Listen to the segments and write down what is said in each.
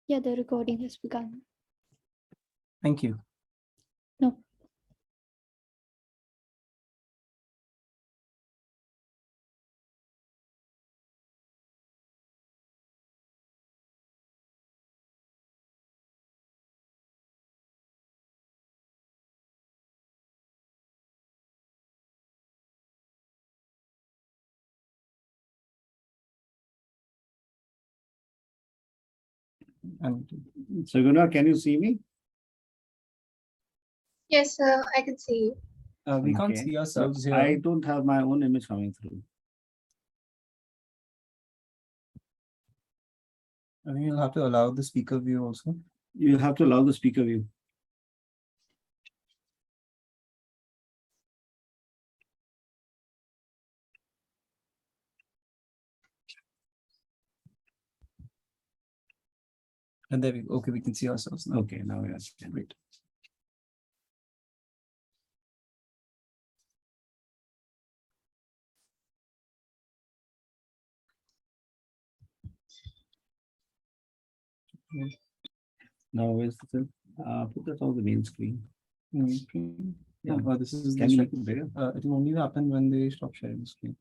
Yeah, the recording has begun. Thank you. No. And So, Gunnar, can you see me? Yes, I can see you. we can't Okay. see ourselves But here. I don't have my own image coming through. I think you'll have to allow the speaker view also. You have to allow the speaker view. And there we go. Okay, we can see ourselves now. Okay, now yes. Great. Now where's the thing? Put that on the main screen. Yeah, this is Can you make it bigger? it will only happen when they stop sharing the screen.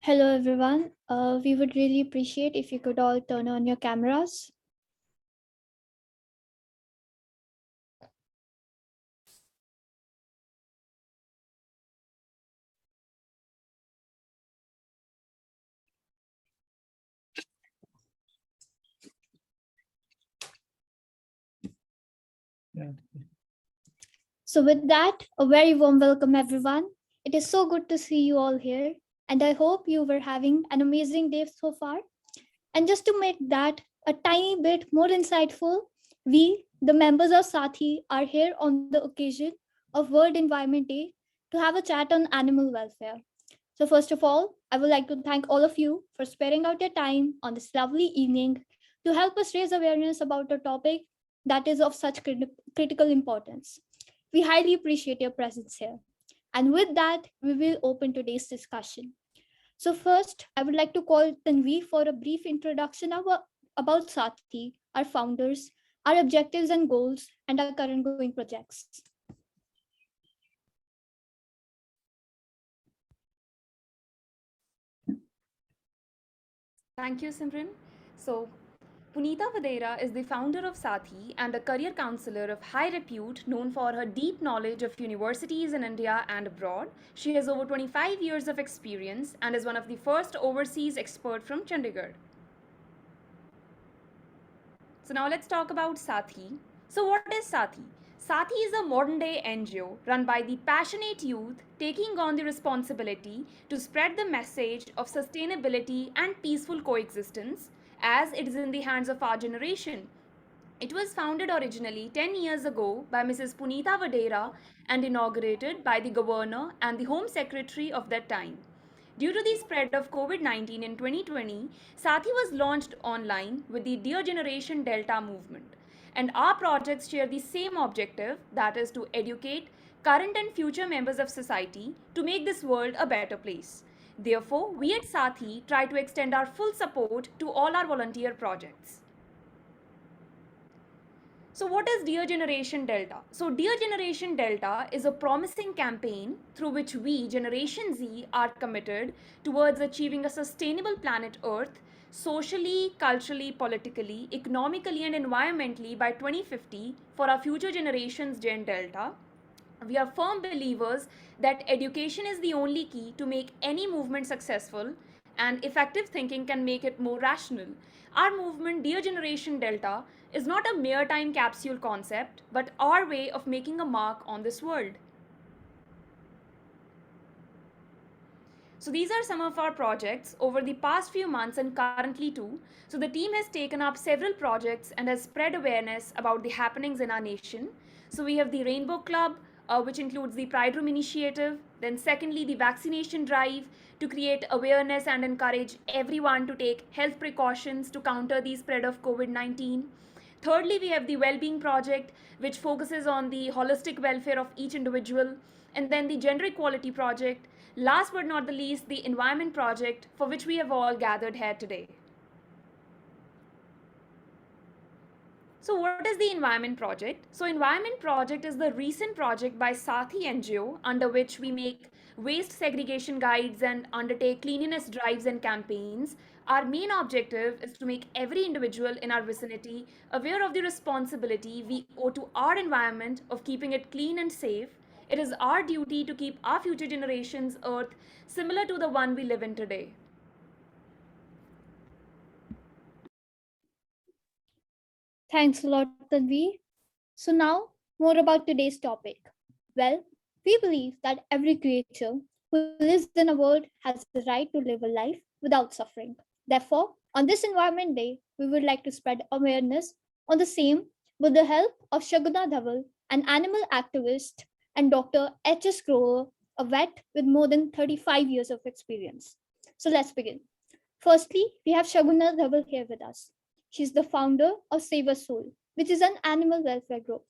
Hello, everyone. We would really appreciate if you could all turn on your cameras. Yeah. So, with that, a very warm welcome, everyone. It is so good to see you all here, and I hope you were having an amazing day so far. And just to make that a tiny bit more insightful, we, the members of SAATHI, are here on the occasion of World Environment Day to have a chat on animal welfare. So, first of all, I would like to thank all of you for sparing out your time on this lovely evening to help us raise awareness about a topic that is of such critical importance. We highly appreciate your presence here. And with that, we will open today's discussion. So, first, I would like to call Tanvi for a brief introduction about Sati, our founders, our objectives and goals, and our current going projects. Thank you, Simran. So, Punita Vadhera is the founder of SAATHI and a career counselor of high repute known for her deep knowledge of universities in India and abroad. She has over 25 years of experience and is one of the first overseas expert from Chandigarh. So now let's talk about SAATHI. So what is SAATHI? SAATHI is a modern day NGO run by the passionate youth taking on the responsibility to spread the message of sustainability and peaceful coexistence as it is in the hands of our generation. It was founded originally 10 years ago by Mrs. Punita Vadhera and inaugurated by the governor and the home secretary of that time. Due to the spread of COVID 19 in 2020, Sathi was launched online with the Dear Generation Delta movement. And our projects share the same objective, that is to educate current and future members of society to make this world a better place. Therefore, we at Sathi try to extend our full support to all our volunteer projects. So, what is Dear Generation Delta? So, Dear Generation Delta is a promising campaign through which we, Generation Z, are committed towards achieving a sustainable planet Earth socially, culturally, politically, economically, and environmentally by 2050 for our future generations, Gen Delta. We are firm believers that education is the only key to make any movement successful, and effective thinking can make it more rational. Our movement, Dear Generation Delta, is not a mere time capsule concept, but our way of making a mark on this world. So these are some of our projects over the past few months and currently too. So the team has taken up several projects and has spread awareness about the happenings in our nation. So we have the Rainbow Club, which includes the Pride Room initiative. Then secondly, the vaccination drive to create awareness and encourage everyone to take health precautions to counter the spread of COVID-19. Thirdly, we have the Well-Being Project, which focuses on the holistic welfare of each individual. And then the Gender Equality Project. Last but not the least, the Environment Project, for which we have all gathered here today. So what is the Environment Project? So Environment Project is the recent project by Sathi NGO under which we make waste segregation guides and undertake cleanliness drives and campaigns. Our main objective is to make every individual in our vicinity aware of the responsibility we owe to our environment of keeping it clean and safe. It is our duty to keep our future generations' earth similar to the one we live in today. Thanks a lot, Tanvi. So, now more about today's topic. Well, we believe that every creature who lives in a world has the right to live a life without suffering. Therefore, on this Environment Day, we would like to spread awareness on the same with the help of Shaguna Dhaval, an animal activist, and Dr. H.S. Grover, a vet with more than 35 years of experience. So let's begin. Firstly, we have Shaguna Dhaval here with us. She's the founder of Save a Soul, which is an animal welfare group.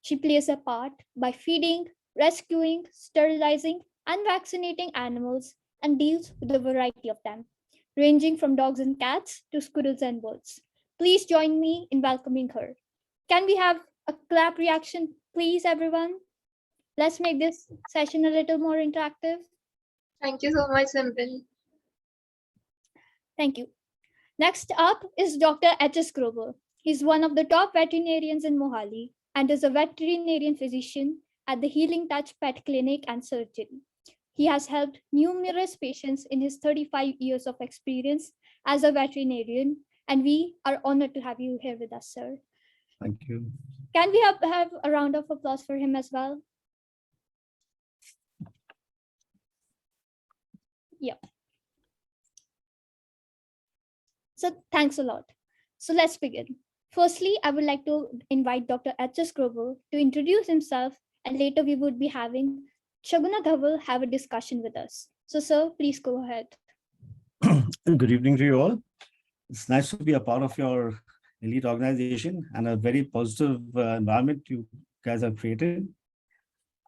She plays a part by feeding, rescuing, sterilizing, and vaccinating animals and deals with a variety of them, ranging from dogs and cats to squirrels and birds. Please join me in welcoming her. Can we have a clap reaction, please, everyone? Let's make this session a little more interactive. Thank you so much, Simran. Thank you. Next up is Dr. H.S. Grover. He's one of the top veterinarians in Mohali and is a veterinarian physician at the Healing Touch Pet Clinic and Surgery. He has helped numerous patients in his 35 years of experience as a veterinarian, and we are honored to have you here with us, sir. Thank you. Can we have a round of applause for him as well? Yep. So thanks a lot. So let's begin. Firstly, I would like to invite Dr. H.S. Grover to introduce himself, and later we would be having Shaguna Dhaval have a discussion with us. So, sir, please go ahead. Good evening to you all. It's nice to be a part of your elite organization and a very positive environment you guys have created.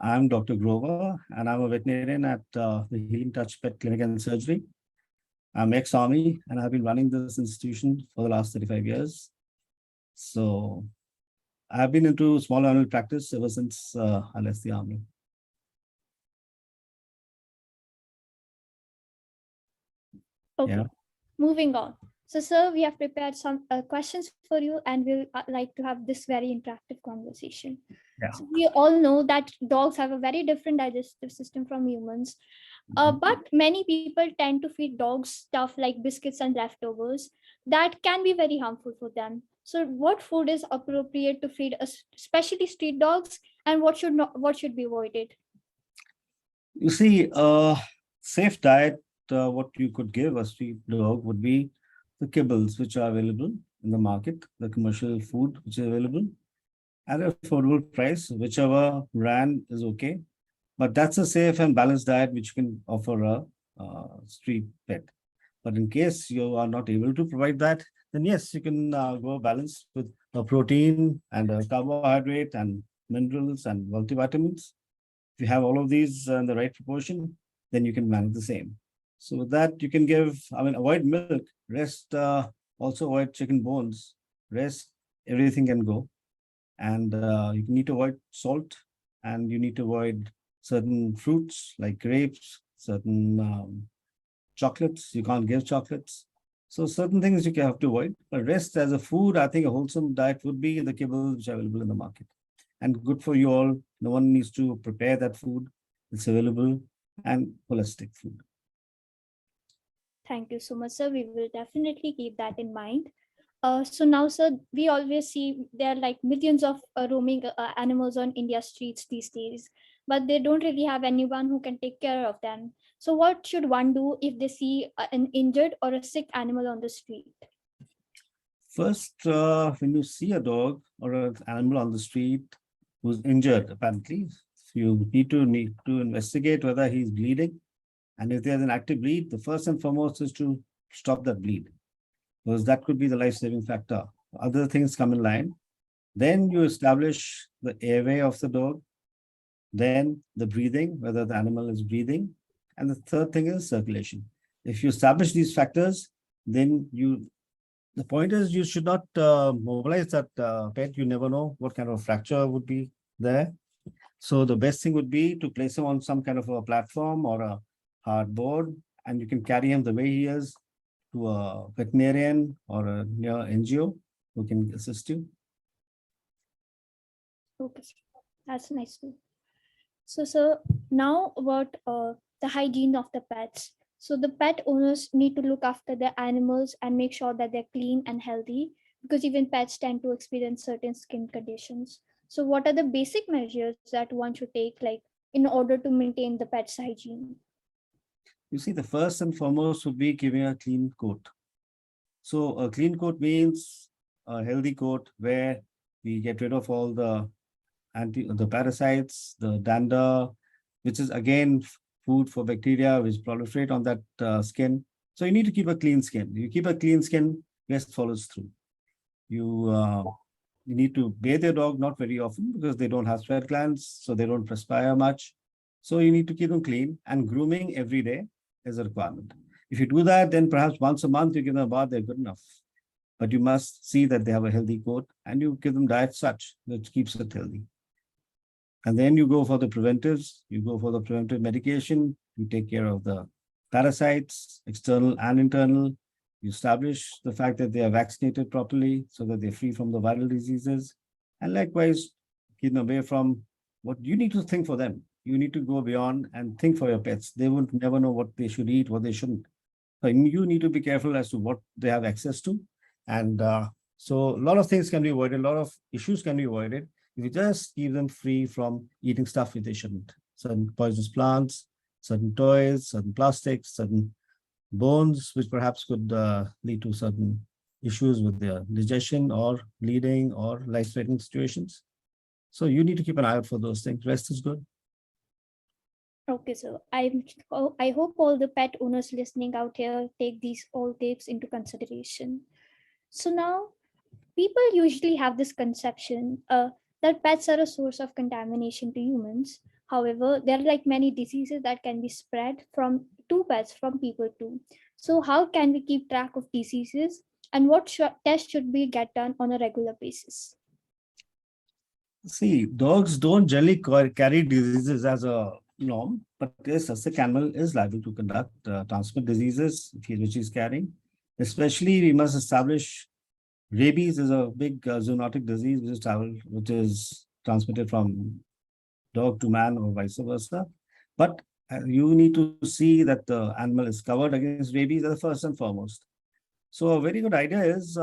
I'm Dr. Grover, and I'm a veterinarian at the Healing Touch Pet Clinic and Surgery. I'm ex-Army, and I've been running this institution for the last 35 years. So I've been into small animal practice ever since I left the Army. Okay, Yeah. moving on. So, sir, we have prepared some questions for you, and we'll like to have this very interactive conversation. Yeah. So we all know that dogs have a very different digestive system from humans, but many people tend to feed dogs stuff like biscuits and leftovers that can be very harmful for them. So, what food is appropriate to feed, especially street dogs, and what should be avoided? You see, safe diet, what you could give a street dog would be the kibbles which are available in the market, the commercial food which is available at an affordable price, whichever brand is okay. But that's a safe and balanced diet which you can offer a street pet. But in case you are not able to provide that, then yes, you can go balanced with a protein and a carbohydrate and minerals and multivitamins. If you have all of these in the right proportion, then you can manage the same. So with that, you can give, avoid milk, rest, also avoid chicken bones, rest, everything can go. And you need to avoid salt, and you need to avoid certain fruits like grapes, certain chocolates. You can't give chocolates. So certain things you have to avoid. But rest as a food, I think a wholesome diet would be the kibbles which are available in the market. And good for you all. No one needs to prepare that food. It's available and holistic food. Thank you so much, sir. We will definitely keep that in mind. So now, sir, we always see there are like millions of roaming animals on India streets these days, but they don't really have anyone who can take care of them. So what should one do if they see an injured or a sick animal on the street? First, when you see a dog or an animal on the street who's injured, apparently, you need to investigate whether he's bleeding. And if there's an active bleed, the first and foremost is to stop that bleed, because that could be the life-saving factor. Other things come in line. Then you establish the airway of the dog, then the breathing, whether the animal is breathing, and the third thing is circulation. If you establish these factors, then the point is you should not mobilize that pet. You never know what kind of fracture would be there. So the best thing would be to place him on some kind of a platform or a hard board, and you can carry him the way he is to a veterinarian or a near NGO who can assist you. Okay, that's nice too. So, sir, now about the hygiene of the pets. So the pet owners need to look after their animals and make sure that they're clean and healthy, because even pets tend to experience certain skin conditions. So what are the basic measures that one should take, like in order to maintain the pet's hygiene? You see, the first and foremost would be giving a clean coat. So a clean coat means a healthy coat where we get rid of all the parasites, the dander, which is again food for bacteria which proliferate on that skin. So you need to keep a clean skin. You keep a clean skin, rest follows through. You need to bathe your dog not very often because they don't have sweat glands, so they don't perspire much. So you need to keep them clean, and grooming every day is a requirement. If you do that, then perhaps once a month you give them a bath, they're good enough. But you must see that they have a healthy coat, and you give them diet such that keeps it healthy. And then you go for the preventives, you go for the preventive medication, you take care of the parasites, external and internal. You establish the fact that they are vaccinated properly so that they're free from the viral diseases. And likewise, keep them away from what you need to think for them. You need to go beyond and think for your pets. They will never know what they should eat, what they shouldn't. So you need to be careful as to what they have access to. And so a lot of things can be avoided, a lot of issues can be avoided if you just keep them free from eating stuff which they shouldn't. Certain poisonous plants, certain toys, certain plastics, certain bones, which perhaps could lead to certain issues with their digestion or bleeding or life-threatening situations. So you need to keep an eye out for those things. Rest is good. Okay, so I hope all the pet owners listening out here take these all tips into consideration. So now people usually have this conception that pets are a source of contamination to humans. However, there are like many diseases that can be spread from to pets from people too. So how can we keep track of diseases and what tests should be get done on a regular basis? See, dogs don't generally carry diseases as a norm, but yes, a sick animal is liable to transmit diseases which he's carrying. Especially, we must establish rabies is a big zoonotic disease which is transmitted from dog to man or vice versa. But you need to see that the animal is covered against rabies as the first and foremost. So a very good idea is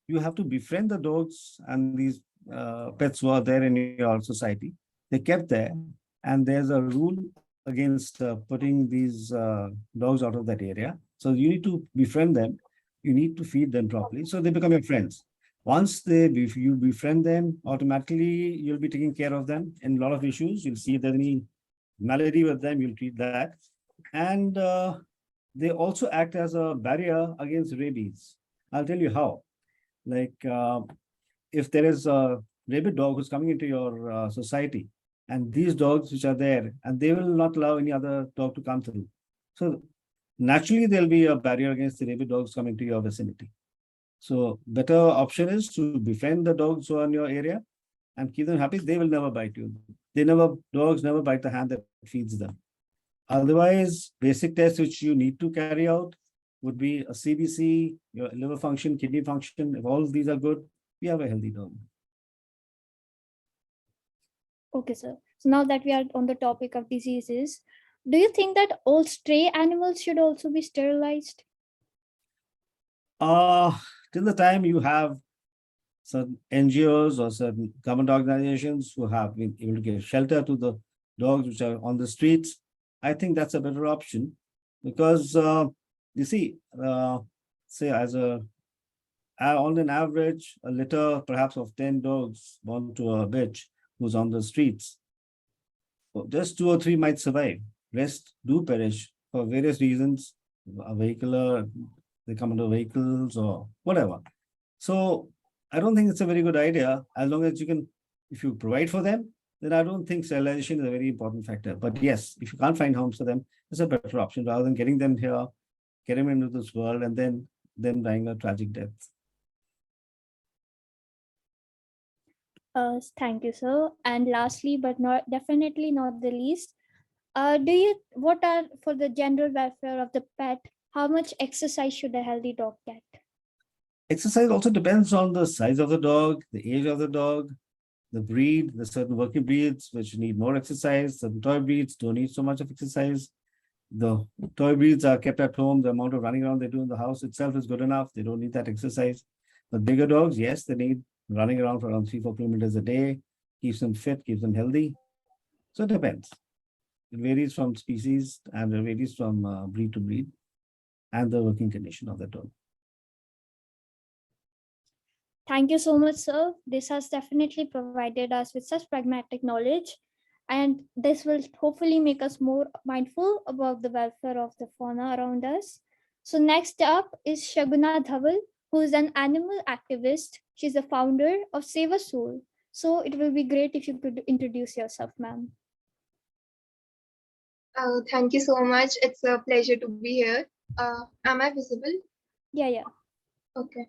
you have to befriend the dogs and these pets who are there in your society. They're kept there, and there's a rule against putting these dogs out of that area. So you need to befriend them. You need to feed them properly, so they become your friends. Once you befriend them, automatically you'll be taking care of them in a lot of issues. You'll see if there's any malady with them, you'll treat that. And they also act as a barrier against rabies. I'll tell you how. Like if there is a rabid dog who's coming into your society, and these dogs which are there, and they will not allow any other dog to come through. So naturally, there'll be a barrier against the rabid dogs coming to your vicinity. So better option is to befriend the dogs who are in your area and keep them happy. They will never bite you. Dogs never bite the hand that feeds them. Otherwise, basic tests which you need to carry out would be a CBC, your liver function, kidney function. If all of these are good, we have a healthy dog. Okay, sir. So now that we are on the topic of diseases, do you think that all stray animals should also be sterilized? Till the time you have certain NGOs or certain government organizations who have been able to give shelter to the dogs which are on the streets, I think that's a better option because you see, say on an average, a litter perhaps of 10 dogs born to a bitch who's on the streets, just 2 or 3 might survive. Rest do perish for various reasons, a vehicular, they come into vehicles or whatever. So I don't think it's a very good idea as long as you can, if you provide for them, then I don't think sterilization is a very important factor. But yes, if you can't find homes for them, it's a better option rather than getting them here, getting them into this world and then them dying a tragic death. Thank you, sir. And lastly, but not definitely not the least, what are for the general welfare of the pet? How much exercise should a healthy dog get? Exercise also depends on the size of the dog, the age of the dog, the breed. There's certain working breeds which need more exercise. Certain toy breeds don't need so much of exercise. The toy breeds are kept at home. The amount of running around they do in the house itself is good enough. They don't need that exercise. But bigger dogs, yes, they need running around for around 3-4 kilometers a day. Keeps them fit, keeps them healthy. So it depends. It varies from species and it varies from breed to breed and the working condition of the dog. Thank you so much, sir. This has definitely provided us with such pragmatic knowledge, and this will hopefully make us more mindful about the welfare of the fauna around us. So, next up is Shaguna Dhaval, who is an animal activist. She's the founder of Save a Soul. So, it will be great if you could introduce yourself, ma'am. Thank you so much. It's a pleasure to be here. Am I visible? Yeah. Okay.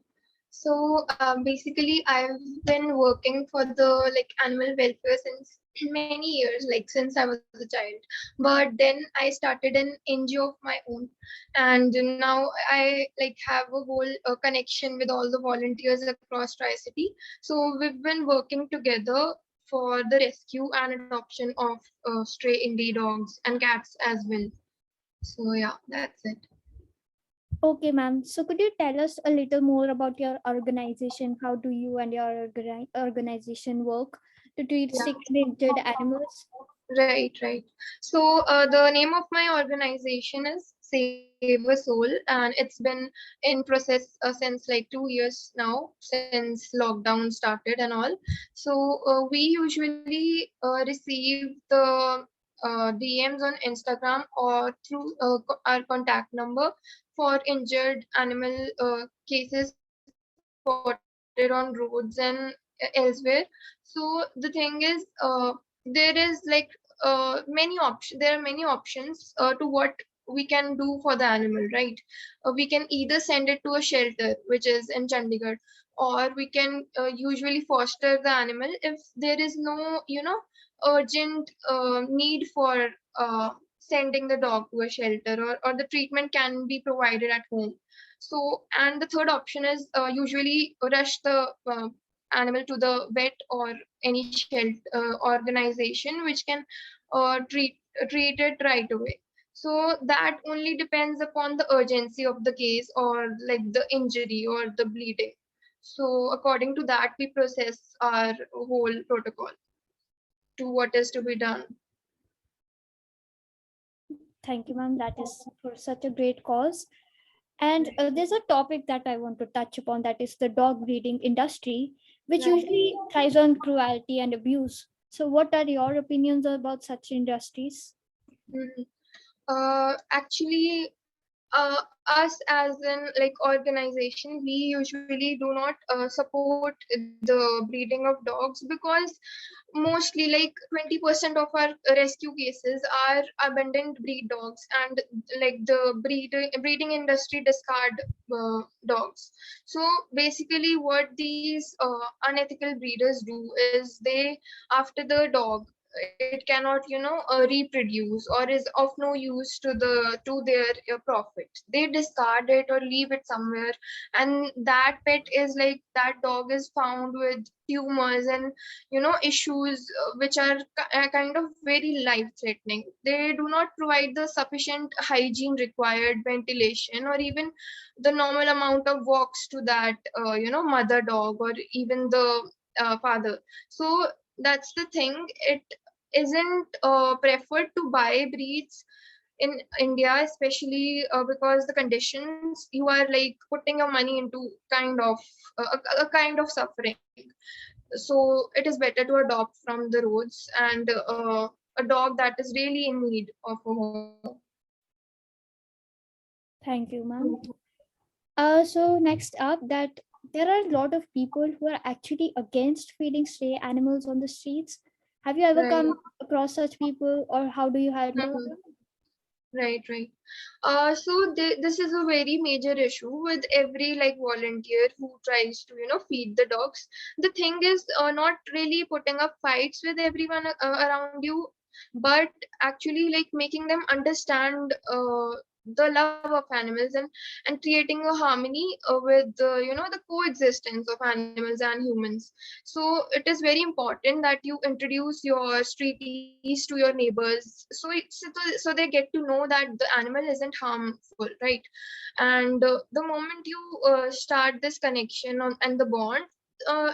So basically, I've been working for the animal welfare since many years, like since I was a child. But then I started an NGO of my own, and now I like have a whole connection with all the volunteers across Tri-City. So we've been working together for the rescue and adoption of stray indie dogs and cats as well. So yeah, that's it. Okay, ma'am. So could you tell us a little more about your organization? How do you and your organization work to treat Yeah. sick and injured animals? Right. So the name of my organization is Save a Soul, and it's been in process since like 2 years now, since lockdown started and all. So we usually receive the DMs on Instagram or through our contact number for injured animal cases spotted on roads and elsewhere. So the thing is, there is like there are many options to what we can do for the animal, right? We can either send it to a shelter which is in Chandigarh, or we can usually foster the animal if there is no urgent need for sending the dog to a shelter, or the treatment can be provided at home. So, and the third option is usually rush the animal to the vet or any organization which can treat it right away. So that only depends upon the urgency of the case, or like the injury or the bleeding. So according to that, we process our whole protocol to what is to be done. Thank you, ma'am. That is for such a great cause. And there's a topic that I want to touch upon, that is the dog breeding industry, which Right. usually thrives on cruelty and abuse. So, what are your opinions about such industries? Mhm. Actually, us as an like organization, we usually do not support the breeding of dogs, because mostly like 20% of our rescue cases are abandoned breed dogs, and like the breeding industry discard dogs. So basically what these unethical breeders do is, they, after the dog, it cannot reproduce or is of no use to their profit, they discard it or leave it somewhere, and that pet is like, that dog is found with tumors and issues which are kind of very life threatening. They do not provide the sufficient hygiene required, ventilation, or even the normal amount of walks to that mother dog, or even the father. So that's the thing, it isn't preferred to buy breeds in India, especially because the conditions, you are like putting your money into kind of a kind of suffering. So it is better to adopt from the roads, and a dog that is really in need of a home. Thank you, ma'am. So next up, that there are a lot of people who are actually against feeding stray animals on the streets. Have you ever Right. come across such people, or how do you handle Mhm. them? Right. So this is a very major issue with every like volunteer who tries to feed the dogs. The thing is not really putting up fights with everyone around you, but actually like making them understand the love of animals, and creating a harmony with the coexistence of animals and humans. So it is very important that you introduce your streeties to your neighbors, so they get to know that the animal isn't harmful, right? And the moment you start this connection and the bond,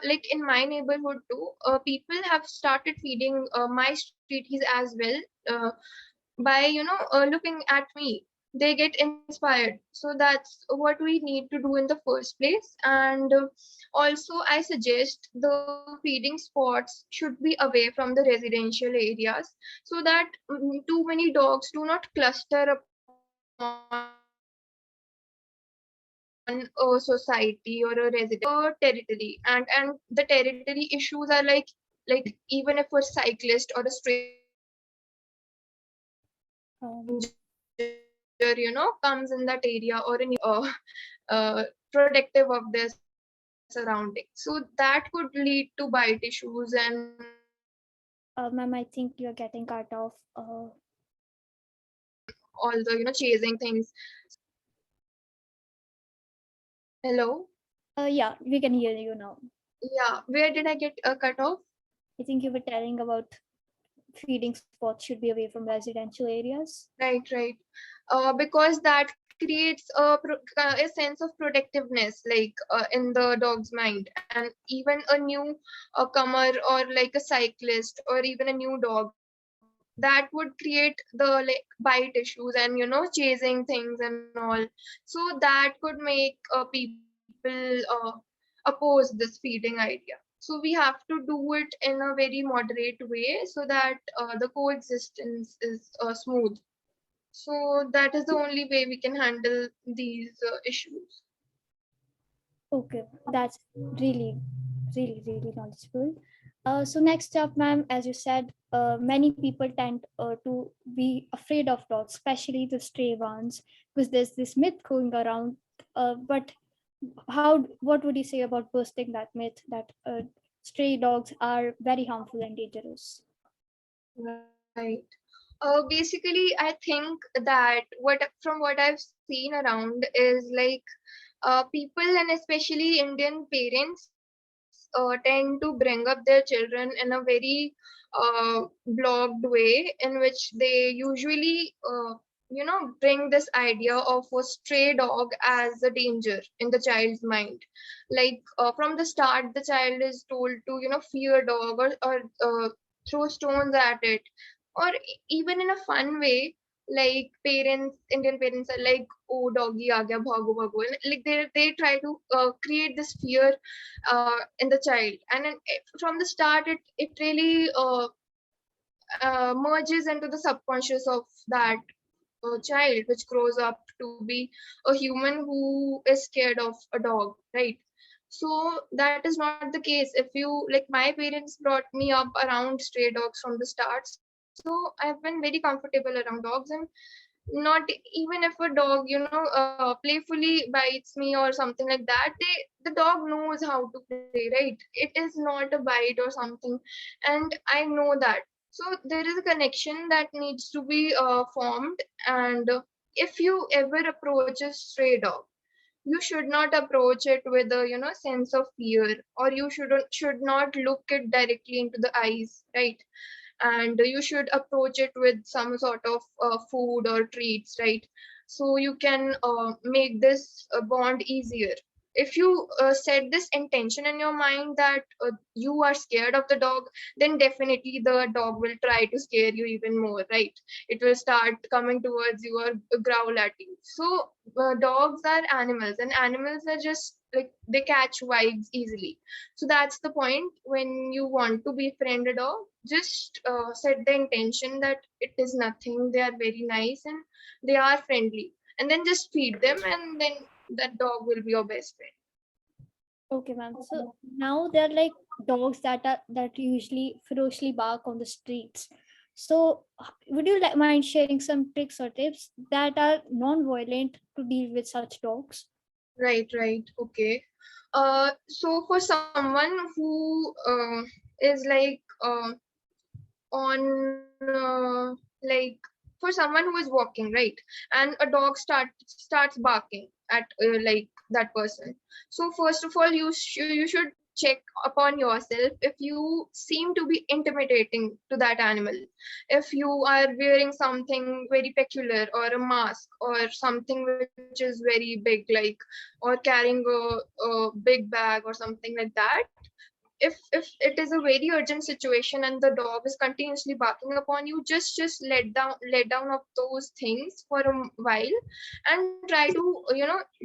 like in my neighborhood too, people have started feeding my streeties as well, uh, by looking at me. They get inspired. So that's what we need to do in the first place. And also I suggest the feeding spots should be away from the residential areas, so that too many dogs do not cluster upon a society or a residential area. So territory, and the territory issues are like even if a cyclist or a stranger Um, comes in that area, or a neighbor protective of their surroundings, so that could lead to bite issues and Ma'am, I think you're getting cut off. All the chasing things. Hello. Yeah, we can hear you now. Yeah, where did I get cut off? I think you were telling about feeding spots should be away from residential areas. Right. Because that creates a sense of protectiveness, like in the dog's mind, and even a new comer or like a cyclist or even a new dog, that would create the like bite issues and chasing things and all. So that could make people oppose this feeding idea. So we have to do it in a very moderate way so that the coexistence is smooth. So that is the only way we can handle these issues. Okay, that's really knowledgeable. So next up, ma'am, as you said, many people tend to be afraid of dogs, especially the stray ones, because there's this myth going around. But what would you say about busting that myth that stray dogs are very harmful and dangerous? Right. Basically, I think that from what I've seen around is like people and especially Indian parents tend to bring up their children in a very blocked way, in which they usually bring this idea of a stray dog as a danger in the child's mind. Like from the start the child is told to fear dog, or throw stones at it, or even in a fun way. Like Indian parents are like, oh doggy aa gaya, bhago bhago, and like they try to create this fear in the child. And then from the start it really merges into the subconscious of that child, which grows up to be a human who is scared of a dog, right? So that is not the case. If you like, my parents brought me up around stray dogs from the start, so I've been very comfortable around dogs. And not even if a dog playfully bites me or something like that, the dog knows how to play, right? It is not a bite or something, and I know that. So there is a connection that needs to be formed. And if you ever approach a stray dog, you should not approach it with a sense of fear, or you should not look it directly into the eyes, right? And you should approach it with some sort of food or treats, right? So you can make this bond easier. If you set this intention in your mind that you are scared of the dog, then definitely the dog will try to scare you even more, right? It will start coming towards you or growl at you. So dogs are animals, and animals are just like, they catch vibes easily. So that's the point. When you want to befriend a dog, just set the intention that it is nothing, they are very nice and they are friendly, and then just feed them, and then that dog will be your best friend. Okay, ma'am. So now they're like dogs that usually ferociously bark on the streets. So would you mind sharing some tricks or tips that are non-violent to deal with such dogs? Right. Okay. So for someone who is like on like, for someone who is walking, right, and a dog starts barking at like that person. So first of all, you should check upon yourself if you seem to be intimidating to that animal. If you are wearing something very peculiar, or a mask, or something which is very big, like, or carrying a big bag or something like that. If it is a very urgent situation and the dog is continuously barking upon you, just let down of those things for a while, and try to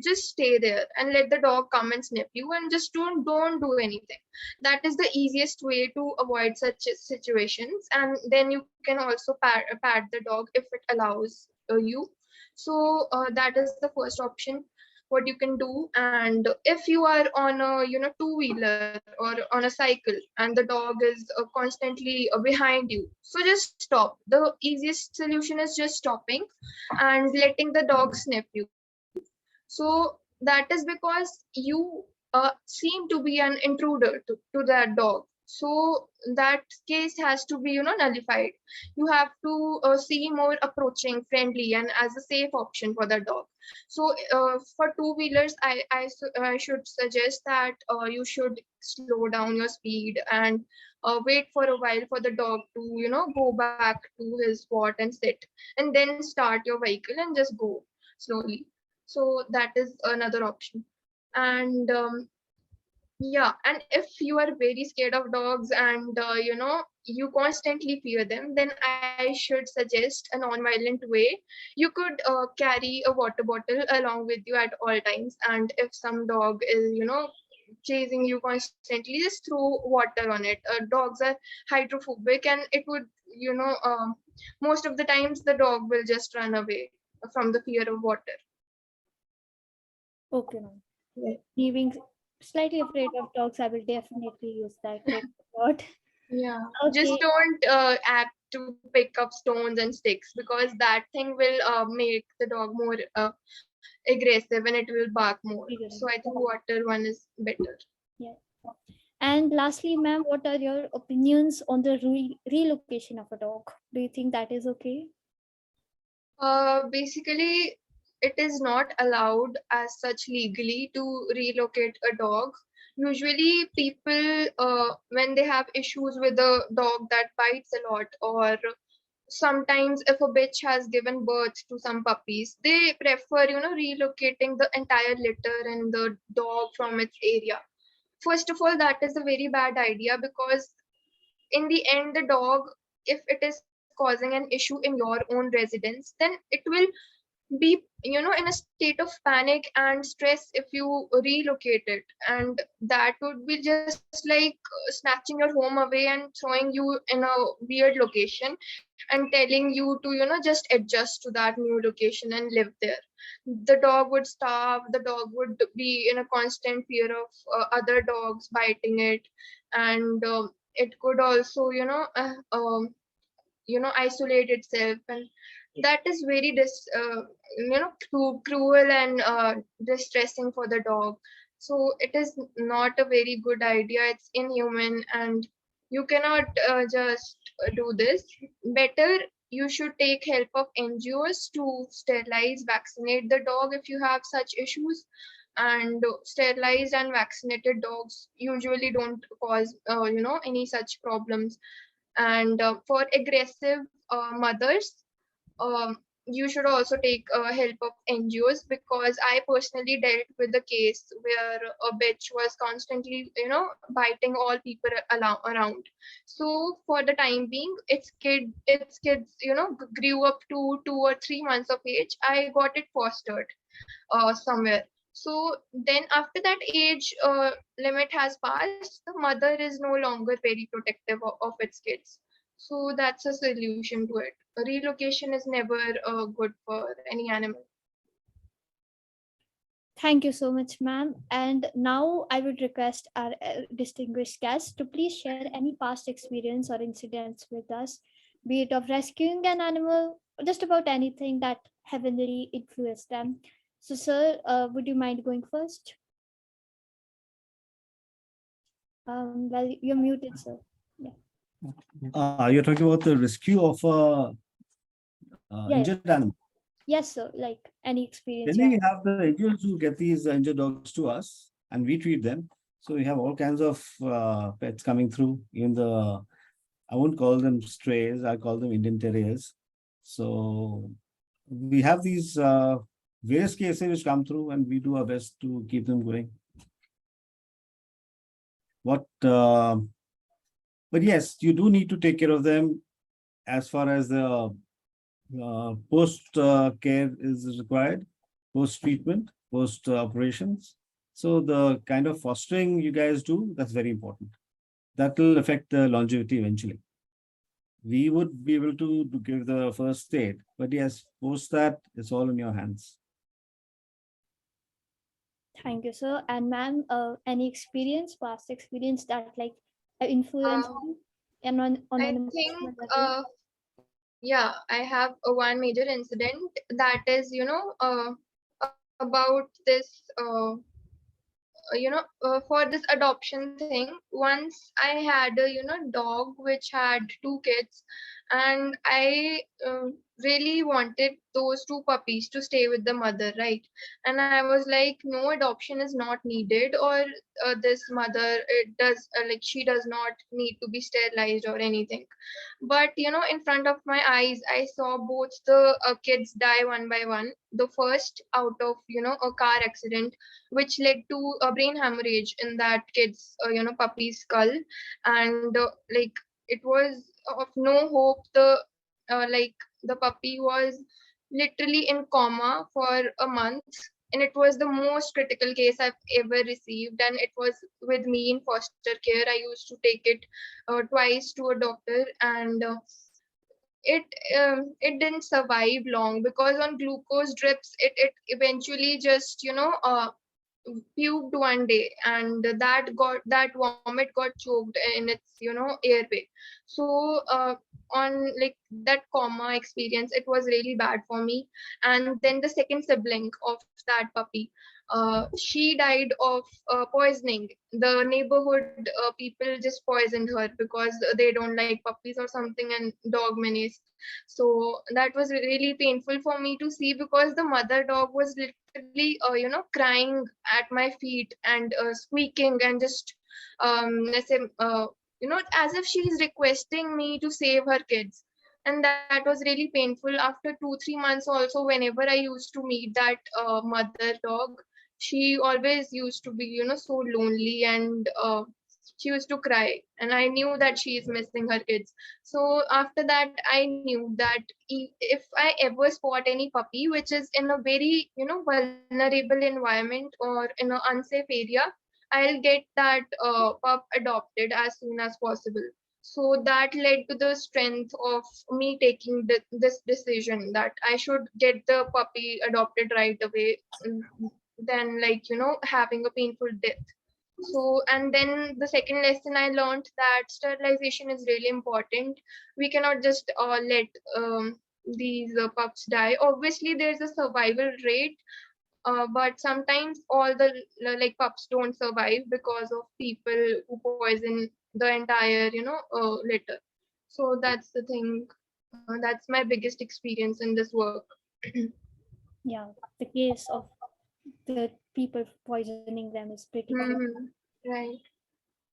just stay there and let the dog come and sniff you, and just don't do anything. That is the easiest way to avoid such situations. And then you can also pat the dog if it allows you. So that is the first option what you can do. And if you are on a two-wheeler or on a cycle and the dog is constantly behind you, so just stop. The easiest solution is just stopping and letting the dog sniff you. So that is because you seem to be an intruder to that dog. So that case has to be, nullified. You have to see more approaching, friendly, and as a safe option for the dog. So for two-wheelers, I should suggest that you should slow down your speed and wait for a while for the dog to, go back to his spot and sit, and then start your vehicle and just go slowly. So that is another option. And yeah, and if you are very scared of dogs and you constantly fear them, then I should suggest a non-violent way. You could carry a water bottle along with you at all times, and if some dog is chasing you constantly, just throw water on it. Dogs are hydrophobic, and it would most of the times the dog will just run away from the fear of water. Okay, ma'am. Yeah. Me being slightly afraid of dogs, I will definitely use that trick. What? Yeah, just Okay, don't act to pick up stones and sticks, because that thing will make the dog more aggressive and it will bark more. So I think water one is better. yeah. And lastly, ma'am, what are your opinions on the relocation of a dog? Do you think that is okay? Basically, it is not allowed as such legally to relocate a dog. Usually, people, when they have issues with a dog that bites a lot, or sometimes if a bitch has given birth to some puppies, they prefer, relocating the entire litter and the dog from its area. First of all, that is a very bad idea, because in the end, the dog, if it is causing an issue in your own residence, then it will be in a state of panic and stress if you relocate it, and that would be just like snatching your home away and throwing you in a weird location and telling you to just adjust to that new location and live there. The dog would starve, the dog would be in a constant fear of other dogs biting it, and it could also isolate itself, and that is very cruel and distressing for the dog. So it is not a very good idea, it's inhuman, and you cannot just do this. Better, you should take help of NGOs to sterilize, vaccinate the dog if you have such issues. And sterilized and vaccinated dogs usually don't cause any such problems. And for aggressive mothers, um, you should also take help of NGOs, because I personally dealt with a case where a bitch was constantly, biting all people around. So for the time being, its kids, grew up to 2 or 3 months of age. I got it fostered somewhere. So then after that age limit has passed, the mother is no longer very protective of its kids. So that's a solution to it. Relocation is never good for any animal. Thank you so much, ma'am. And now I would request our distinguished guest to please share any past experience or incidents with us, be it of rescuing an animal or just about anything that heavily influenced them. So, sir, would you mind going first? Well, you're muted, sir. Yeah. You're talking about the rescue of a Yeah. injured animal. Yes, sir. Like any experience Then you we have. have the NGOs who get these injured dogs to us, and we treat them. So we have all kinds of pets coming through. Even I won't call them strays. I call them Indian terriers. So we have these various cases which come through, and we do our best to keep them going. What? But yes, you do need to take care of them as far as the post care is required, post treatment, post operations. So the kind of fostering you guys do, that's very important. That will affect the longevity eventually. We would be able to give the first aid, but yes, post that, it's all in your hands. Thank you, sir. And ma'am, any experience, past experience that like influenced Um, you and on I an think, emotional level? yeah, I have one major incident, that is, about this for this adoption thing, once I had a dog which had two kids, and I really wanted those two puppies to stay with the mother, right? And I was like, no, adoption is not needed, or this mother, it does like she does not need to be sterilized or anything. But in front of my eyes, I saw both the kids die one by one. The first out of a car accident, which led to a brain hemorrhage in that kid's puppy's skull. And like, it was of no hope. Like, the puppy was literally in coma for a month, and it was the most critical case I've ever received, and it was with me in foster care. I used to take it twice to a doctor, and it it didn't survive long, because on glucose drips it eventually just puked one day, and that vomit got choked in its airway. So on like that coma experience, it was really bad for me. And then the second sibling of that puppy, she died of poisoning. The neighborhood people just poisoned her because they don't like puppies or something, and dog menace. So that was really painful for me to see, because the mother dog was literally crying at my feet and squeaking, and just let's say as if she's requesting me to save her kids. And that was really painful. After 2-3 months also, whenever I used to meet that mother dog, she always used to be so lonely, and she used to cry, and I knew that she is missing her kids. So after that, I knew that if I ever spot any puppy which is in a very vulnerable environment or in an unsafe area, I'll get that pup adopted as soon as possible. So that led to the strength of me taking this decision that I should get the puppy adopted right away, than like having a painful death. So, and then the second lesson I learned, that sterilization is really important. We cannot just let these pups die. Obviously, there's a survival rate, but sometimes all the like pups don't survive because of people who poison the entire litter. So that's the thing. That's my biggest experience in this work. Yeah, the case of the people poisoning them is pretty bad. Right.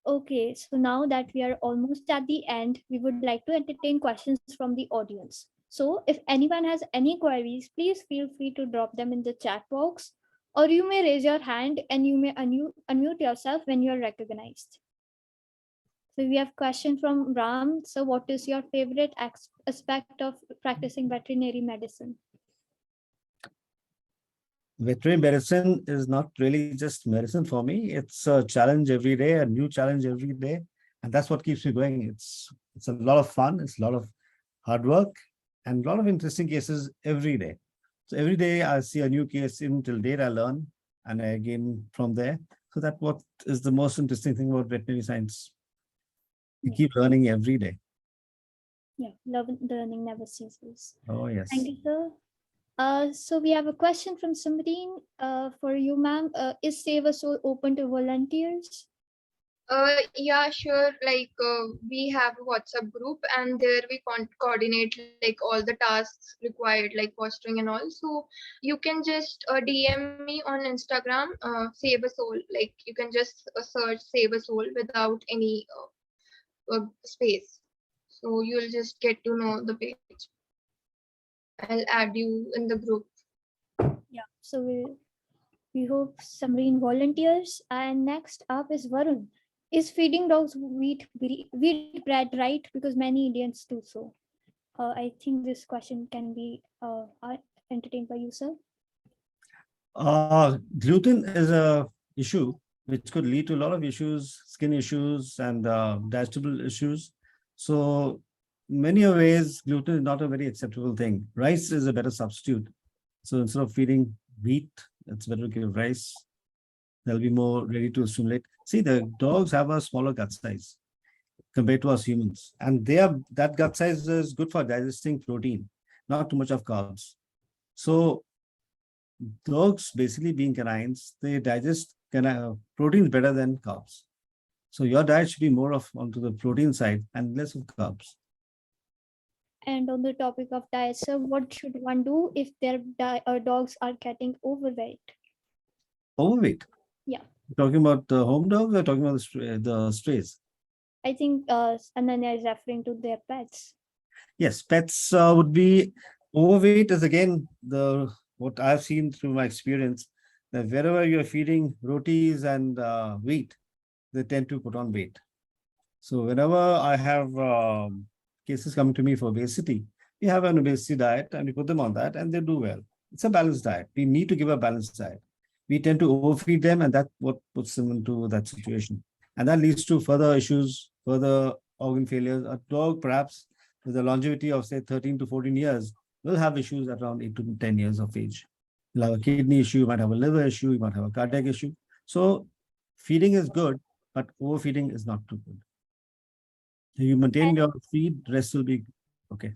Okay, so now that we are almost at the end, we would like to entertain questions from the audience. So, if anyone has any queries, please feel free to drop them in the chat box, or you may raise your hand and you may unmute yourself when you are recognized. So, we have question from Ram. So, what is your favorite aspect of practicing veterinary medicine? Veterinary medicine is not really just medicine for me. It's a challenge every day, a new challenge every day. And that's what keeps me going. It's a lot of fun. It's a lot of hard work and a lot of interesting cases every day. So every day I see a new case. Even till date, I learn and I gain from there. So that's what is the most interesting thing about veterinary science. You keep learning every day. Yeah, learning never ceases. Oh, yes. Thank you, sir. So we have a question from Samreen for you, ma'am. Is Save a Soul open to volunteers? Yeah, sure. Like we have a WhatsApp group, and there we coordinate like all the tasks required, like fostering and all. So you can just DM me on Instagram, Save a Soul. Like you can just search Save a Soul without any space. So you'll just get to know the page. I'll add you in the group. Yeah. So we hope Samreen volunteers. And next up is Varun. Is feeding dogs wheat bread right? Because many Indians do so. I think this question can be entertained by you, sir. Gluten is a issue which could lead to a lot of issues, skin issues and digestible issues. So many ways, gluten is not a very acceptable thing. Rice is a better substitute. So instead of feeding wheat, it's better to give rice. They'll be more ready to assimilate. See, the dogs have a smaller gut size compared to us humans. And that gut size is good for digesting protein, not too much of carbs. So dogs, basically being canines, they digest protein is better than carbs. So your diet should be more of onto the protein side and less of carbs. And on the topic of diet, sir, what should one do if their dogs are getting overweight? Overweight. Yeah. You're talking about the home dogs or talking about the strays? I think Ananya is referring to their pets. Yes, pets would be overweight is again what I've seen through my experience that wherever you're feeding rotis and wheat, they tend to put on weight. So whenever I have cases coming to me for obesity, we have an obesity diet and we put them on that and they do well. It's a balanced diet. We need to give a balanced diet. We tend to overfeed them and that's what puts them into that situation. And that leads to further issues, further organ failures. A dog perhaps with a longevity of say 13 to 14 years will have issues at around 8 to 10 years of age. You'll have a kidney issue, you might have a liver issue, you might have a cardiac issue. So feeding is good, but overfeeding is not too good. So you maintain your feed, rest will be okay.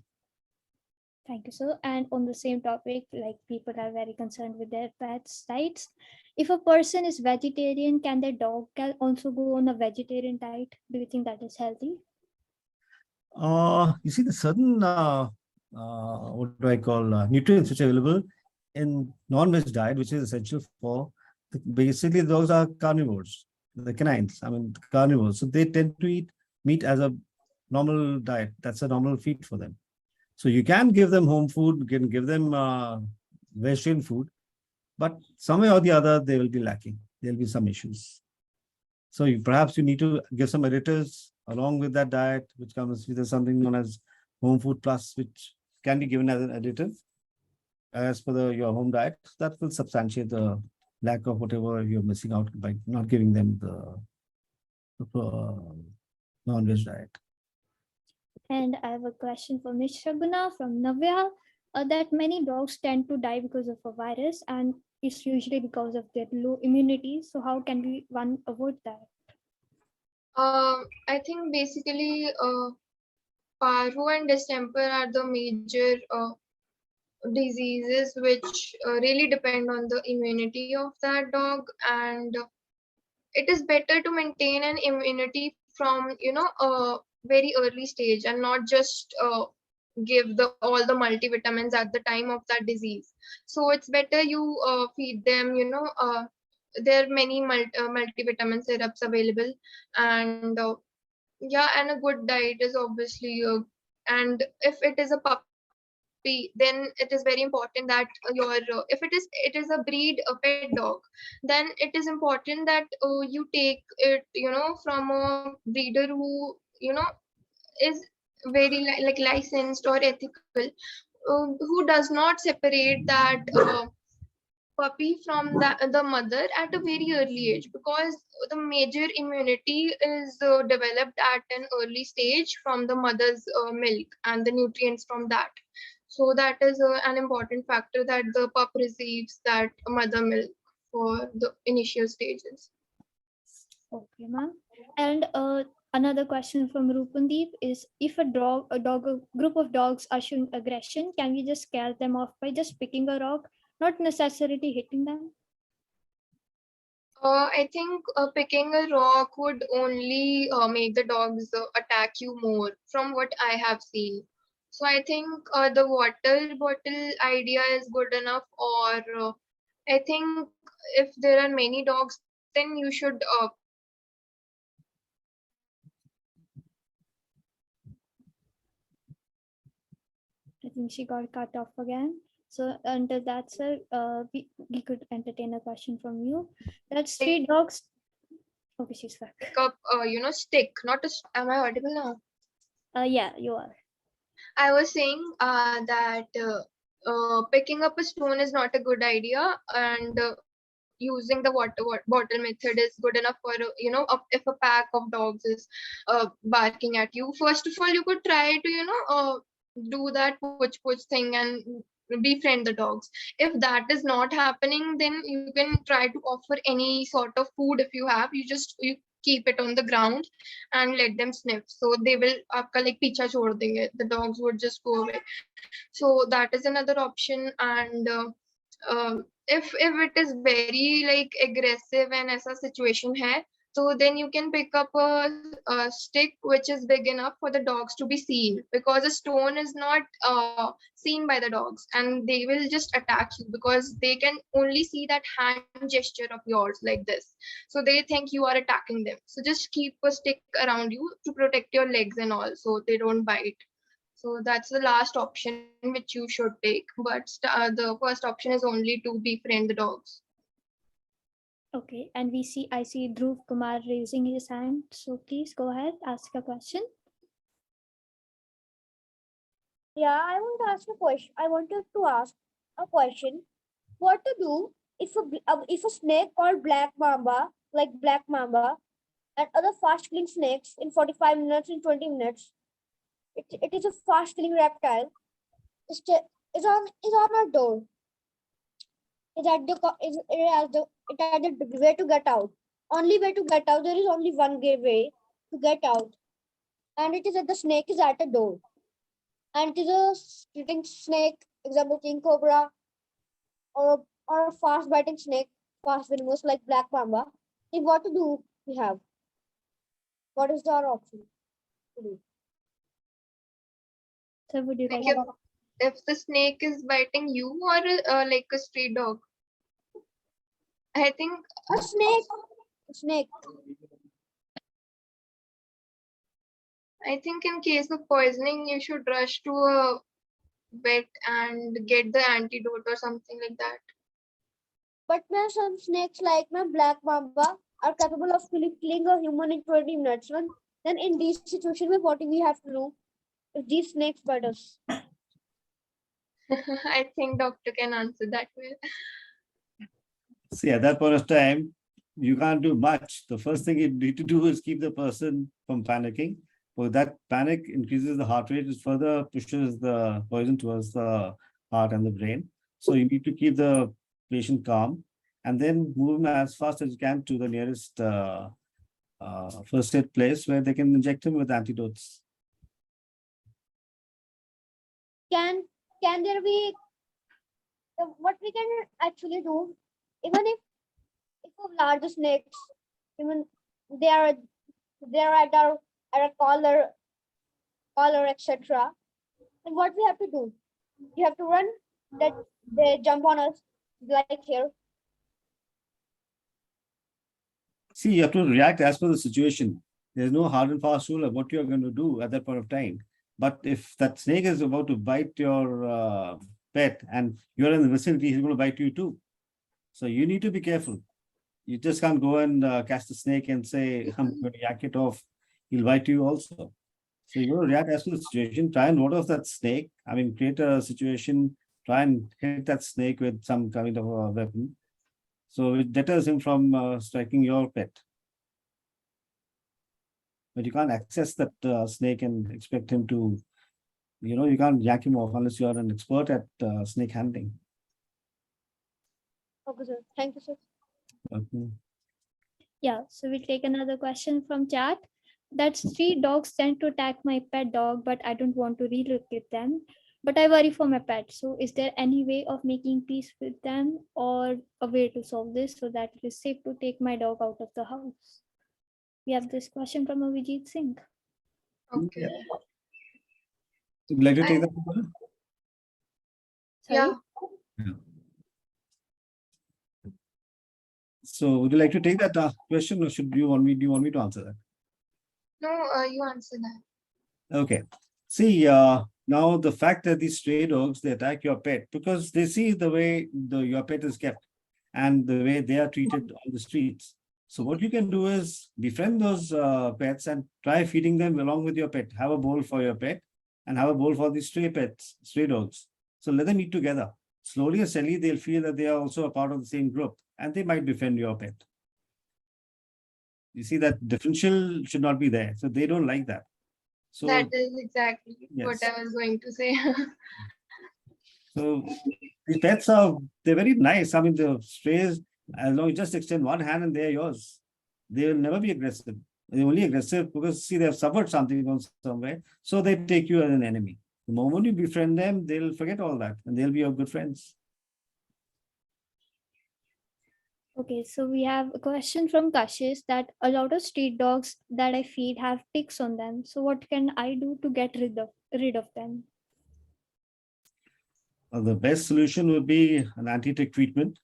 Thank you, sir. And on the same topic, like people are very concerned with their pets' diets. If a person is vegetarian, can their dog also go on a vegetarian diet? Do you think that is healthy? You see, the certain what do I call nutrients which are available in non-veg diet, which is essential for basically those are carnivores, the canines. I mean carnivores, so they tend to eat meat as a normal diet. That's a normal feed for them. So you can give them home food, you can give them vegetarian food, but somewhere or the other they will be lacking. There'll be some issues. So perhaps you need to give some additives along with that diet, which comes with something known as home food plus, which can be given as an additive as per your home diet. That will substantiate the lack of whatever you're missing out by not giving them the non-veg diet. And I have a question for Ms. Shaguna from Navya, that many dogs tend to die because of a virus, and it's usually because of their low immunity. So how can one avoid that? I think basically parvo and distemper are the major diseases which really depend on the immunity of that dog, and it is better to maintain an immunity from a very early stage and not just give all the multivitamins at the time of that disease. So it's better you feed them, there are many multivitamin syrups available, and yeah, and a good diet is obviously and if it is a puppy, then it is very important that your if it is a breed a pet dog, then it is important that you take it from a breeder who is very like licensed or ethical, who does not separate that puppy from the mother at a very early age, because the major immunity is developed at an early stage from the mother's milk and the nutrients from that. So that is an important factor, that the pup receives that mother milk for the initial stages. Okay, ma'am. And another question from Rupandeep is, if a group of dogs are showing aggression, can we just scare them off by just picking a rock, not necessarily hitting them? I think picking a rock would only make the dogs attack you more, from what I have seen. So I think the water bottle idea is good enough, or I think if there are many dogs, then you should I think she got cut off again. So until that, sir, we could entertain a question from you. That street dogs. Okay, she's back. pick up stick, not a am I audible now? Yeah, you are. I was saying that picking up a stone is not a good idea, and using the bottle method is good enough for if a pack of dogs is barking at you. First of all, you could try to do that push thing and befriend the dogs. If that is not happening, then you can try to offer any sort of food. If you have, you keep it on the ground and let them sniff, so they will आपका like पीछा छोड़ देंगे, the dogs would just go away. So that is another option. And if it is very like aggressive and ऐसा situation है, so then you can pick up a stick which is big enough for the dogs to be seen, because a stone is not seen by the dogs and they will just attack you because they can only see that hand gesture of yours like this. So they think you are attacking them. So just keep a stick around you to protect your legs and all so they don't bite. So that's the last option which you should take. But the first option is only to befriend the dogs. Okay, and I see Dhruv Kumar raising his hand. So please go ahead, ask a question. Yeah, I want to ask a question. I wanted to ask a question. What to do if a snake called black mamba, like black mamba, and other fast killing snakes in 45 minutes, in 20 minutes, it is a fast killing reptile. Is on our door. Is at the it at the way to get out. Only way to get out. There is only one way to get out, and it is at the snake is at the door, and it is a sitting snake, example king cobra, or a fast biting snake, fast venomous like black mamba. If what to do we have? What is our option to do? So would you Like like if the snake is biting you or like a stray dog. I think A snake. A snake. in case of poisoning, you should rush to a vet and get the antidote or something like that. But man, some snakes like man black mamba are capable of killing a human in 20 minutes. Then in these situations, what do we have to do if these snakes bite us? I think doctor can answer that well. See, at that point of time, you can't do much. The first thing you need to do is keep the person from panicking. Well, that panic increases the heart rate, it further pushes the poison towards the heart and the brain. So you need to keep the patient calm and then move him as fast as you can to the nearest first aid place where they can inject him with antidotes. Can there be what we can actually do, even if larger snakes, even they are at our collar, etc. And what we have to do? You have to run that they jump on us like here. See, you have to react as per the situation. There's no hard and fast rule of what you're going to do at that point of time. But if that snake is about to bite your pet and you're in the vicinity, he's going to bite you too. So you need to be careful. You just can't go and catch the snake and say, I'm going to yank it off. He'll bite you also. So you got to react as to the situation, try and ward off that snake. I mean, create a situation, try and hit that snake with some kind of a weapon. So it deters him from striking your pet. But you can't access that snake and expect him to, you can't yank him off unless you are an expert at snake handling. Okay, sir. Thank you, sir. Okay. Yeah, so we'll take another question from chat. That street dogs tend to attack my pet dog, but I don't want to relocate them. But I worry for my pet. So is there any way of making peace with them or a way to solve this so that it is safe to take my dog out of the house? We have this question from Avijit Singh. Okay. Yeah. So would you like to take that? Sorry? Yeah. So would you like to take that question or do you want me to answer that? No, you answer that. Okay. See, now the fact that these stray dogs, they attack your pet because they see the way your pet is kept and the way they are treated on the streets. So what you can do is befriend those pets and try feeding them along with your pet. Have a bowl for your pet and have a bowl for these stray dogs. So let them eat together. Slowly and steadily, they'll feel that they are also a part of the same group and they might befriend your pet. You see that differential should not be there. So they don't like that. So that is exactly what yes. I was going to say. So the pets they're very nice. I mean, the strays, as long as you just extend one hand and they're yours, they will never be aggressive. They're only aggressive because see, they've suffered something from somewhere. So they take you as an enemy. The moment you befriend them, they'll forget all that and they'll be your good friends. Okay, so we have a question from Kashish that a lot of street dogs that I feed have ticks on them. So what can I do to get rid of them? The best solution would be an anti-tick treatment,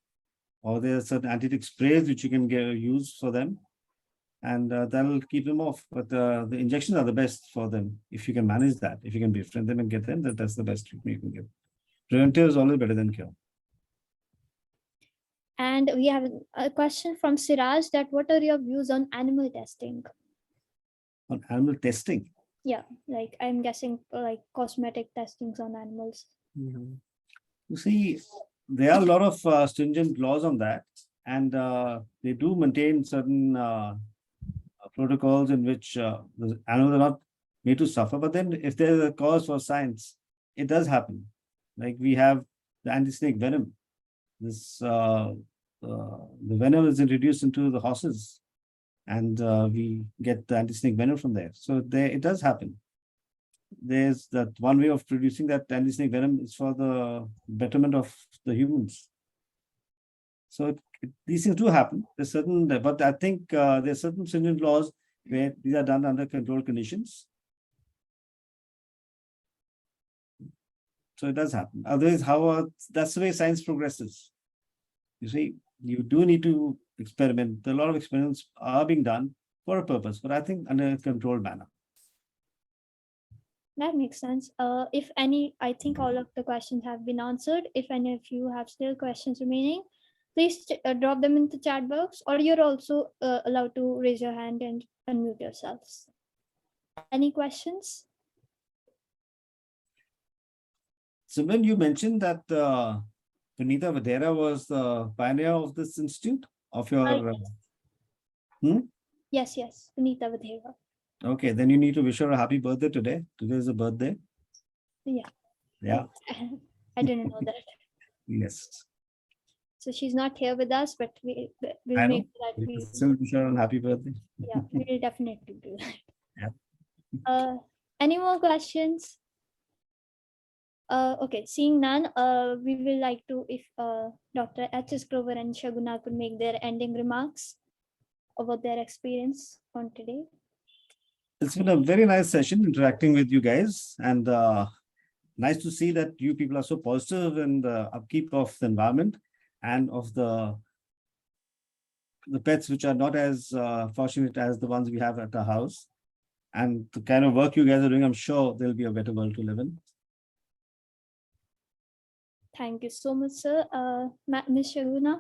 or there are certain anti-tick sprays which you can use for them, and that'll keep them off. But the injections are the best for them. If you can manage that, if you can befriend them and get them, that's the best treatment you can give. Preventive is always better than cure. And we have a question from Siraj that what are your views on animal testing? On animal testing, Yeah, like I'm guessing like cosmetic testings on animals. you see, there are a lot of stringent laws on that, and they do maintain certain protocols in which the animals are not made to suffer. But then, if there's a cause for science, it does happen. Like we have the anti-snake venom. This the venom is introduced into the horses, and we get the anti-snake venom from there. So there, it does happen. There's that one way of producing that anti-snake venom is for the betterment of the humans. So these things do happen. There's certain, but I think there's certain stringent laws where these are done under controlled conditions. So it does happen. Otherwise, that's the way science progresses. You see, you do need to experiment. A lot of experiments are being done for a purpose, but I think under a controlled manner. That makes sense. If any, I think all of the questions have been answered. If any of you have still questions remaining, please drop them in the chat box, or you're also allowed to raise your hand and unmute yourselves. Any questions? So when you mentioned that Punita Vadhera was the pioneer of this institute of your. Yes, Punita Vadhera. Okay, then you need to wish her a happy birthday today. Today is a birthday. Yeah. Yeah. I didn't know that. Yes. So she's not here with us, but we'll I make know. that. You can still wish her a happy birthday. Yeah, we'll definitely do that. Yeah. Any more questions? Okay, seeing none, we will like to, if Dr. H.S. Grover and Shaguna could make their ending remarks about their experience on today. It's been a very nice session interacting with you guys, and nice to see that you people are so positive in the upkeep of the environment and of the pets which are not as fortunate as the ones we have at our house. And the kind of work you guys are doing, I'm sure there'll be a better world to live in. Thank you so much, sir. Ms. Shaguna?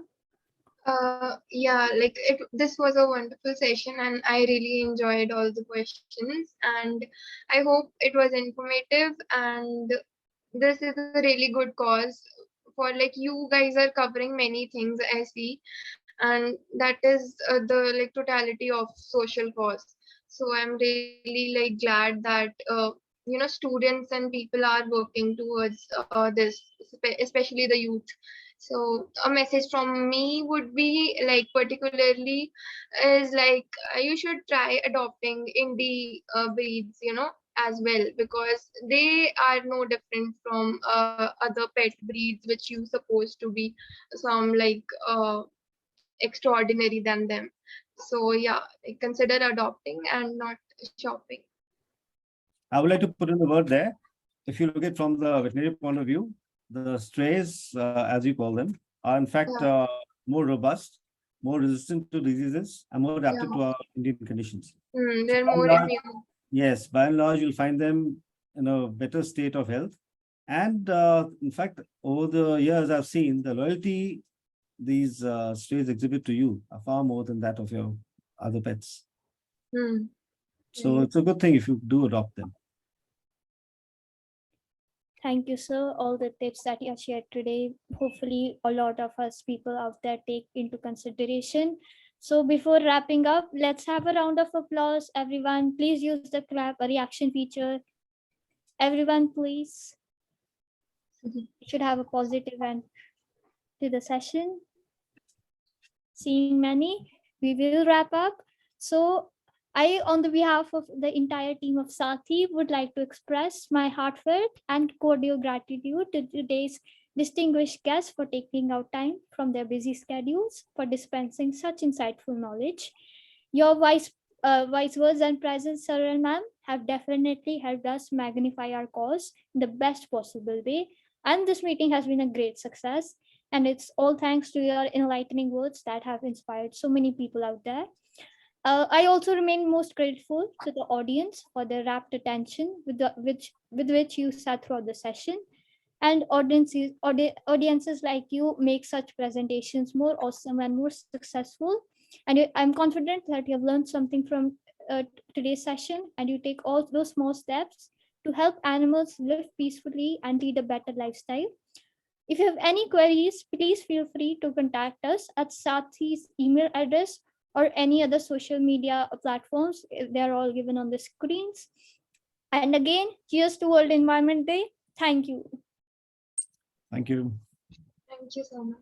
Yeah, like this was a wonderful session and I really enjoyed all the questions, and I hope it was informative, and this is a really good cause for, like, you guys are covering many things I see, and that is the like totality of social cause. So I'm really like glad that students and people are working towards this, especially the youth. So a message from me would be, like, particularly is like, you should try adopting indie breeds, as well, because they are no different from other pet breeds which you supposed to be some like extraordinary than them. So yeah, like, consider adopting and not shopping. I would like to put in a word there. If you look at from the veterinary point of view, the strays, as we call them, are in fact more robust, more resistant to diseases, and more adapted to our Indian conditions. They're more immune. Yes, by and large, you'll find them in a better state of health. And in fact, over the years, I've seen the loyalty these strays exhibit to you are far more than that of your other pets. So it's a good thing if you do adopt them. Thank you, sir. All the tips that you have shared today, hopefully a lot of us people out there take into consideration. So before wrapping up, let's have a round of applause. Everyone, please use the clap reaction feature. Everyone, please. We should have a positive end to the session. Seeing many, we will wrap up. So I, on the behalf of the entire team of SAATHI, would like to express my heartfelt and cordial gratitude to today's distinguished guests for taking out time from their busy schedules for dispensing such insightful knowledge. Your wise words and presence, sir and ma'am, have definitely helped us magnify our cause in the best possible way. And this meeting has been a great success. And it's all thanks to your enlightening words that have inspired so many people out there. I also remain most grateful to the audience for their rapt attention with which you sat throughout the session. And audiences like you make such presentations more awesome and more successful. And I'm confident that you have learned something from today's session, and you take all those small steps to help animals live peacefully and lead a better lifestyle. If you have any queries, please feel free to contact us at SAATHI's email address or any other social media platforms. They're all given on the screens. And again, cheers to World Environment Day. Thank you. Thank you. Thank you so much.